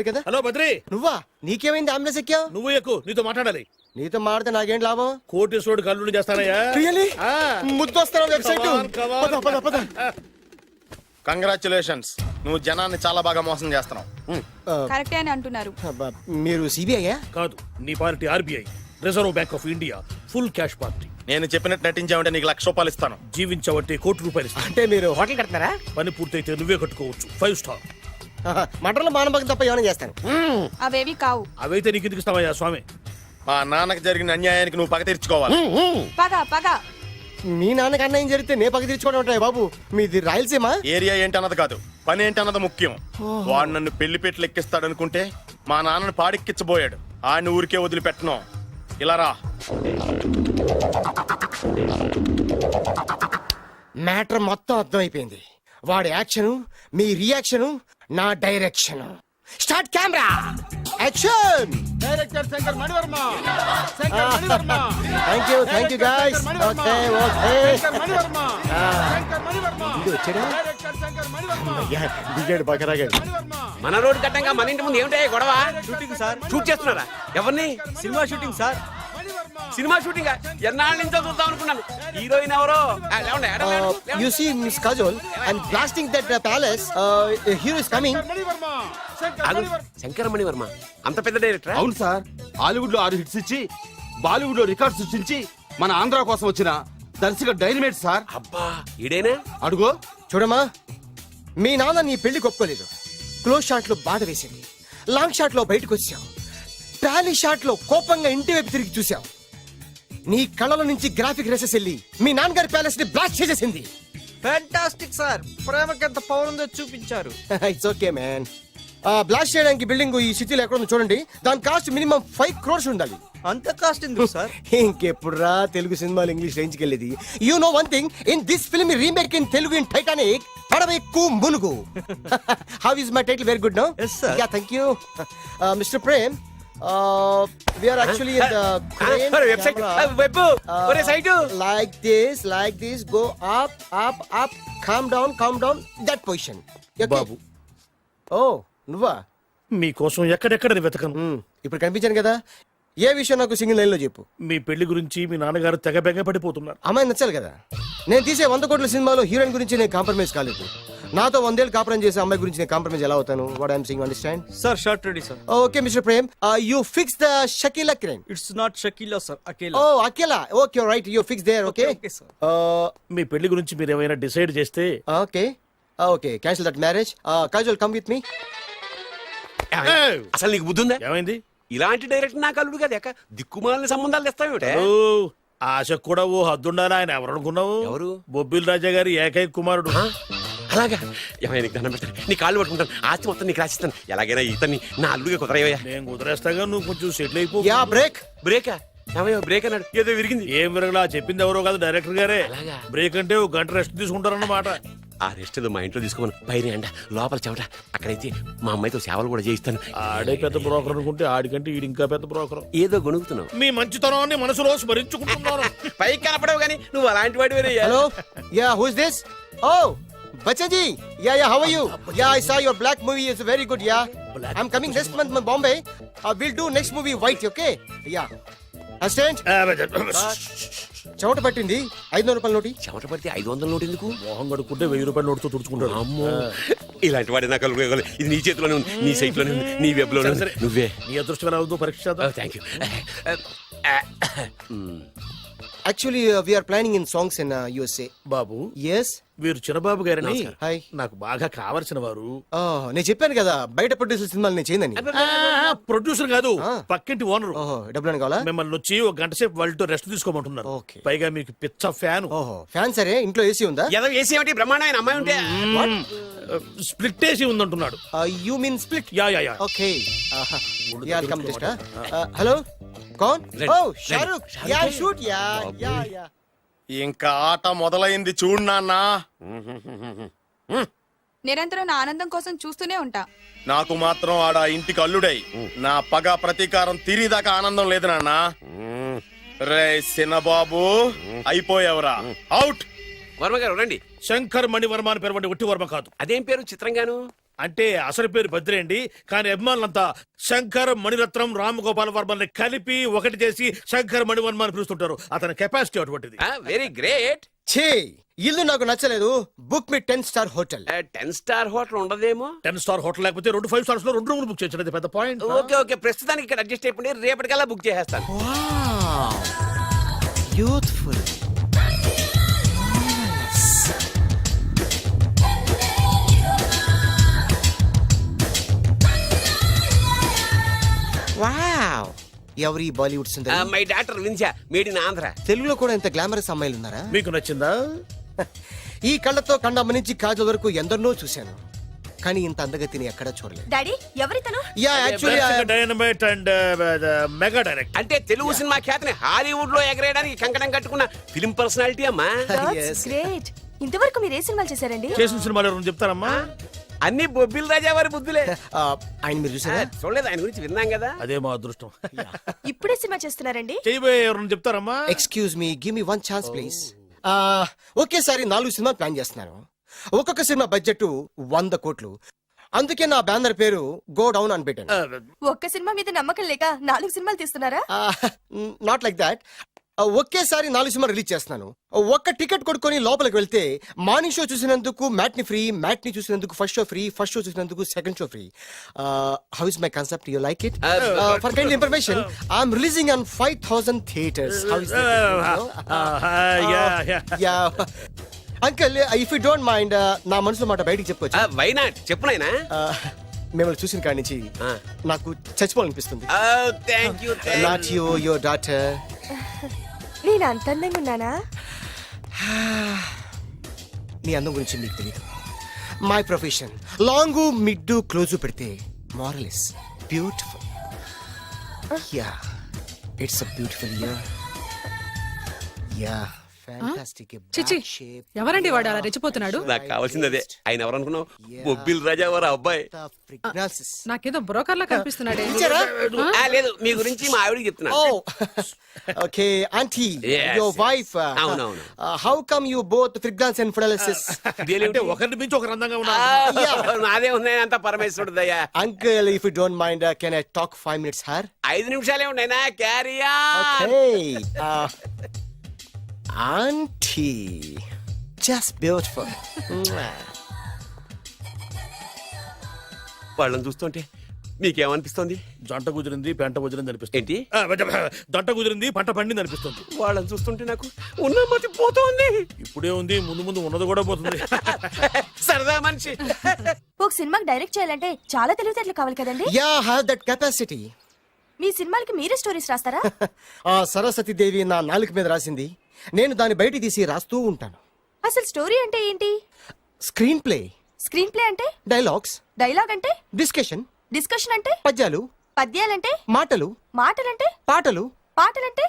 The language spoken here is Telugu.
కదా. హలో బద్రి, నువ్వా? నీకేమైంది అంబులెన్స్ ఎక్కావు? నువ్వు ఎక్కువ, నీతో మాట్లాడాలి. నీతో మాడితే నాకేం లాభం? కోటేశ్వరుడు కల్లుడు చేస్తానయ్యా. ముద్దొస్తాను వెబ్సైట్. కంగ్రాచులేషన్స్, నువ్వు జనాన్ని చాలా బాగా మోసం చేస్తున్నావు. కరెక్టే అని అంటున్నారు. మీరు సిబిఐయా? కాదు, నీ party RBI, reserve bank of India, full cash party. నేను చెప్పినట్టు నటించావంటే నీకు ₹1,00,000 ఇస్తాను. జీవించబట్టే ₹1,00,00,000 ఇస్తాను. అంటే మీరు హోటల్ కడతారా? పని పూర్తయితే నువ్వే కట్టుకోవచ్చు 5 స్టార్. మటన్లో మానభంగం తప్ప ఏమైనా చేస్తాను. అవేవి కావు. అవైతే నీకు ఎందుకు ఇస్తావయ్యా స్వామి? మా నాన్నకి జరిగిన అన్యాయానికి నువ్వు పగ తీర్చుకోవాలి. పగ పగ. మీ నాన్నకి అన్యాయం జరిగితే నే పక్క తీర్చుకోవడం ఉంటాయి బాబు. మీది రాయలసీమ. ఏరియా ఏంటన్నది కాదు, పని ఏంటన్నది ముఖ్యం. వాడు నన్ను పెళ్లి పెట్లు ఎక్కిస్తాడు అనుకుంటే మా నాన్నను పాడెక్కించబోయాడు. ఆయన ఊరికే వదిలిపెట్టను. ఇలా రా. మ్యాటర్ మొత్తం అర్థమైపోయింది. వాడి యాక్షన్, మీ రియాక్షన్, నా direction. Start camera, action. Director Shankar Mani Varma. Shankar Mani Varma. Thank you guys. Okay Shankar Mani Varma. Shankar Mani Varma. వచ్చాడా? డైరెక్టర్ శంకర్ మణివర్మ. దిగాడు బకరాగాడు. మన రోడ్డు కట్టంగా మన ఇంటి ముందు ఏమిటాయి గొడవ? Shooting sir. షూట్ చేస్తున్నారా? ఎవరిని? Cinema shooting sir. Cinema shooting ఎన్నాళ్ళ నుంచో చూద్దాం అనుకున్నాను. హీరోయిన్ ఎవరో? You see Miss Kajol, I'm blasting that palace. Hero is coming. Mani Varma. Shankar Mani Varma. Shankara Mani Varma అంత పెద్ద డైరెక్టర్? అవును సార్, హాలీవుడ్ లో 6 హిట్స్ ఇచ్చి బాలీవుడ్ లో రికార్డ్ సృష్టించి మన ఆంధ్ర కోసం వచ్చిన దర్శక డైనమేట్ సార్. అబ్బా, ఈడేనా? అడుగో. చూడమ్మా, మీ నాన్న నీ పెళ్లి ఒప్పుకోలేదు. క్లోజ్ షాట్ లో బాధ వేసింది, లాంగ్ షాట్ లో బయటకు వచ్చావు, టాలీ షాట్ లో కోపంగా ఇంటి వైపు తిరిగి చూసావు. నీ కళ్ళల నుంచి గ్రాఫిక్ రెసెస్ వెళ్ళి మీ నాన్నగారి ప్యాలెస్ ని బ్లాస్ట్ చేసేసింది. Fantastic sir. ప్రేమకి ఎంత పవర్ ఉందో చూపించారు. It's okay man. బ్లాస్ట్ చేయడానికి బిల్డింగ్ ఈ సిటీలో ఎక్కడ ఉందో చూడండి. దాని కాస్ట్ మినిమం 5 crores ఉండాలి. అంత కాస్ట్ ఎందుకు సార్? ఇంకెప్పుడు రా తెలుగు సినిమాలు ఇంగ్లీష్ రేంజ్కి వెళ్ళేది. You know one thing, in this film remake in Telugu in Titanic, పడవెక్కు మునుగు. How is my title? Very good no? Yes, sir. Yeah, thank you. Mister Prem, we are actually in the crane website camera. Web ఒరే site like this, go up, calm down, that position. Okay? బాబు, Oh, నువ్వా? మీకోసం ఎక్కడెక్కడ వెతకను. ఇప్పుడు కనిపించాను కదా. ఏ విషయం నాకు సింగిల్ లైన్ లో చెప్పు. మీ పెళ్లి గురించి మీ నాన్నగారు తెగ బెంగ పడిపోతున్నారు. అమ్మాయి నచ్చాలి కదా. నేను తీసే 100 కోట్ల సినిమాలో హీరోయిన్ గురించి నేను కాంప్రమైజ్ కాలేదు. నాతో 100 ఏళ్ళు కాపురం చేసే అమ్మాయి గురించి నేను కాంప్రమైజ్ ఎలా అవుతాను? What I'm sing, understand? Sir shot ready sir. Okay mister Prem, you fix the Shakeela crime. It's not Shakeela sir, Akela. Oh Akela. Okay right, you fix there. Okay Okay, sir. మీ పెళ్లి గురించి మీరు ఏమైనా డిసైడ్ చేస్తే okay cancel that marriage. Kajal come with me. అసలు నీకు బుద్ధి ఉందా? ఏమైంది? ఇలాంటి డైరెక్టర్ నాకు అల్లుడు కదా, ఎక్క దిక్కుమాలని సంబంధాలు తెస్తావేమిటే? ఓ, ఆశకు కూడా ఓ హద్దుండాలి. ఆయన ఎవరు అనుకున్నావు? ఎవరు? బొబ్బిల్ రాజా గారి ఏకైక కుమారుడు. అలాగా? ఏమైనా నీకు దండం పెడతాను, నీ కాళ్ళు పట్టుకుంటాను, ఆస్తి మొత్తం నీకు రాసిస్తాను. ఎలాగైనా ఇతన్ని నా అల్లుడిగా కుదరయ్యా. నేను కుదిరేస్తాగా, నువ్వు కొంచెం సెటిల్ అయిపో. Yeah break. బ్రేకా? ఏమయ్యో బ్రేక్ అన్నాడు, ఏదో విరిగింది. ఏం విరగలా? చెప్పింది ఎవరో కాదు, డైరెక్టర్ గారే. అలాగా? బ్రేక్ అంటే ఒక గంట రెస్ట్ తీసుకుంటారన్నమాట. ఆ రెస్ట్ ఏదో మా ఇంట్లో తీసుకోమను. పైన ఎండ, లోపల చెమట. అక్కడైతే మా అమ్మాయితో సేవలు కూడా చేయిస్తాను. ఆడే పెద్ద బ్రోకర్ అనుకుంటే ఆడికంటే ఈడు ఇంకా పెద్ద బ్రోకర్. ఏదో గొణుగుతున్నావు. మీ మంచితనాన్ని మనసులో స్మరించుకుంటున్నాను. పైకి కనపడవు కానీ నువ్వు అలాంటి వాడి వేరే. Hello, ya who is this? Oh Bachchan ji. Ya how are you? Ya I saw your black movie is very good. Yeah, I'm coming next month in Bombay. We'll do next movie white. Okay? Yeah. Assistant, చెమట పట్టింది. 500 రూపాయల నోటి. చెమట పడితే 500 నోటు ఎందుకు? మోహం కడుక్కుంటే 1000 రూపాయల నోటుతో తుడుచుకుంటాడు. అమ్మో, ఇలాంటి వాడి నాకు అల్లుడు. ఇది నీ చేతిలోనే ఉంది, నీ సైట్ లోనే ఉంది, నీ వెబ్ లోనే ఉంది. నువ్వే. నీ అదృష్టం ఎలా ఉందో పరీక్ష. Thank you. Actually, we are planning in songs in USA. Babu, Yes. వీరు చిన్నబాబు గారని హాయ్. నాకు బాగా కావలసిన వారు. నేను చెప్పాను కదా బయట ప్రొడ్యూసర్ సినిమాలు నేను చేయదని. ప్రొడ్యూసర్ కాదు, పక్కింటి ఓనరు. ఓహో, డబ్బులు కావాలా? మిమ్మల్ని వచ్చి ఒక గంట సేపు వాళ్ళతో రెస్ట్ తీసుకోమంటున్నారు. Okay. పైగా మీకు పిచ్చ ఫ్యాన్. ఓహో, ఫ్యాన్ సరే. ఇంట్లో ఏసీ ఉందా? ఏదో ఏసీ ఏమిటి, బ్రహ్మాండమైన అమ్మాయి ఉంటే. స్ప్లిట్ ఏసీ ఉందంటున్నాడు. You mean split? Yeah. Okay. Yeah, I'll come just. Hello? Kaun? Oh, Shahrukh. Yeah, I'll shoot. Yeah. ఇంకా ఆట మొదలైంది చూడు నాన్న. నిరంతరం నా ఆనందం కోసం చూస్తూనే ఉంటా. నాకు మాత్రం ఆడ ఇంటికి అల్లుడై నా పగ ప్రతీకారం తీరిదాకా ఆనందం లేదు నాన్న. రే సినబాబు, అయిపోయావురా, అవుట్. వర్మ గారు రండి. శంకర్ మణివర్మ అని పేరు ఒట్టి వర్మ కాదు. అదేం పేరు చిత్రంగాను? అంటే అసలు పేరు భద్రేండి, కానీ అభిమానులంతా శంకర్ మణిరత్నం రామగోపాల్ వర్మని కలిపి ఒకటి చేసి శంకర్ మణివర్మ అని పిలుస్తుంటారు. అతని కెపాసిటీ అటువంటిది. Very great. ఛీ ఇల్లు నాకు నచ్చలేదు. బుక్ మీ 10 స్టార్ హోటల్. 10 స్టార్ హోటల్ ఉండదేమో. 10 స్టార్ హోటల్ లేకపోతే 2 5 స్టార్స్ లో 2 రూములు బుక్ చేయొచ్చు. అది పెద్ద పాయింట్. ఓకే ఓకే, ప్రస్తుతానికి ఇక్కడ అడ్జస్ట్ అయిపోయి రేపటికల్లా బుక్ చేసేస్తాను. యూత్ఫుల్. వావ్, ఎవరి బాలీవుడ్ సుందరి? మై డాక్టర్ విన్సా, మేడ్ ఇన్ ఆంధ్ర. తెలుగులో కూడా ఇంత గ్లామరస్ అమ్మాయిలు ఉన్నారా? మీకు నచ్చిందా? ఈ కళ్ళతో కండమ్మ నుంచి కాజల్ వరకు ఎందరినో చూశాను, కానీ ఇంత అందగతిని ఎక్కడా చూడలేదు. డాడీ ఎవరితను? Yeah actually dynamite and mega direct. అంటే తెలుగు సినిమా ఖ్యాతిని హాలీవుడ్ లో ఎగరేయడానికి కంకణం కట్టుకున్న ఫిలిం పర్సనాలిటీ అమ్మా. Yes. గ్రేట్. ఇంతవరకు మీరు ఏ సినిమాలు చేశారండి? చేసిన సినిమాలు ఎవరు చెప్తారమ్మా? అన్ని బొబ్బిల్ రాజా వారి బుద్ధులే. ఆయన మీరు చూసారా? చూడలేదు, ఆయన గురించి విన్నాం కదా. అదే మా అదృష్టం. ఇప్పుడే సినిమా చేస్తున్నారండి? చేయబోయే ఎవరు చెప్తారమ్మా? Excuse me, give me 1 chance please. ఒకేసారి 4 సినిమాలు ప్లాన్ చేస్తున్నాను. ఒక్కొక్క సినిమా బడ్జెట్ 100 కోట్లు. అందుకే నా బ్యానర్ పేరు గో డౌన్ అని పెట్టాను. ఒక్క సినిమా మీద నమ్మకం లేక 4 సినిమాలు తీస్తున్నారా? Not like that. ఒకేసారి 4 సినిమా రిలీజ్ చేస్తున్నాను. ఒక్క టికెట్ కొనుక్కొని లోపలికి వెళ్తే మార్నింగ్ షో చూసినందుకు మ్యాట్ని ఫ్రీ, మ్యాట్ని చూసినందుకు first show free, first show చూసినందుకు second show free. How is my concept? You like it? For kind information, I'm releasing on 5000 theatres. How is uncle, if you don't mind, నా మనసులో మాట బయటికి చెప్పుకోవచ్చు. వై నాట్, చెప్పు నాయనా. మిమ్మల్ని చూసిన కాడి నుంచి నాకు చచ్చిపోవాలనిపిస్తుంది. Thank you. Not you, your daughter. నేను అంత అందంగా ఉన్నానా? నీ అందం గురించి నీకు తెలియదు. My profession long mid close పెడితే moral is beautiful. Yeah, it's a beautiful year. Yeah, fantastic. చిచి, ఎవరండి వాడు అలా రెచ్చిపోతున్నాడు? నాకు కావాల్సింది అదే. ఆయన ఎవరు అనుకున్నావు? బొబ్బిల్ రాజా వారు అబ్బాయి. నాకేదో బ్రోకర్ లా కనిపిస్తున్నాడే. లేదు, మీ గురించి మా ఆవిడకి చెప్తున్నా. Okay aunty, Yes, your yes. Wife. అవునవును. How come you both fragrance and fidelities? అంటే ఒకరిని మించి ఒకరు అందంగా ఉన్నారు. నాదే ఉన్నాయి అంత పరమేశ్వరుడు దయ్యా. Uncle, if you don't mind, can I talk 5 minutes her? 5 నిమిషాలే ఉన్నాయినా, క్యారియా. Auntie, just beautiful. వాళ్ళని చూస్తుంటే మీకేమనిపిస్తుంది? జంట కుదిరింది, పెంట కుదిరింది అనిపిస్తుంది. ఏంటి? దంట కుదిరింది, పంట పండింది అనిపిస్తుంది. వాళ్ళని చూస్తుంటే నాకు ఉన్న మతి పోతోంది. ఇప్పుడే ఉంది, ముందు ముందు ఉన్నది కూడా పోతుంది. సరదా మనిషి. ఒక సినిమాకి డైరెక్ట్ చేయాలంటే చాలా తెలివితేటలు కావాలి కదండి? Yeah, have that capacity. మీ సినిమాలకి మీరే స్టోరీస్ రాస్తారా? ఆ సరస్వతి దేవి నా నాలుక మీద రాసింది, నేను దాన్ని బయట తీసి రాస్తూ ఉంటాను. అసలు స్టోరీ అంటే ఏంటి? Screen play. స్క్రీన్ ప్లే అంటే? డైలాగ్స్. డైలాగ్ అంటే? డిస్కషన్. డిస్కషన్ అంటే? పద్యాలు. పద్యాలంటే? మాటలు. మాటలంటే? పాటలు. పాటలంటే?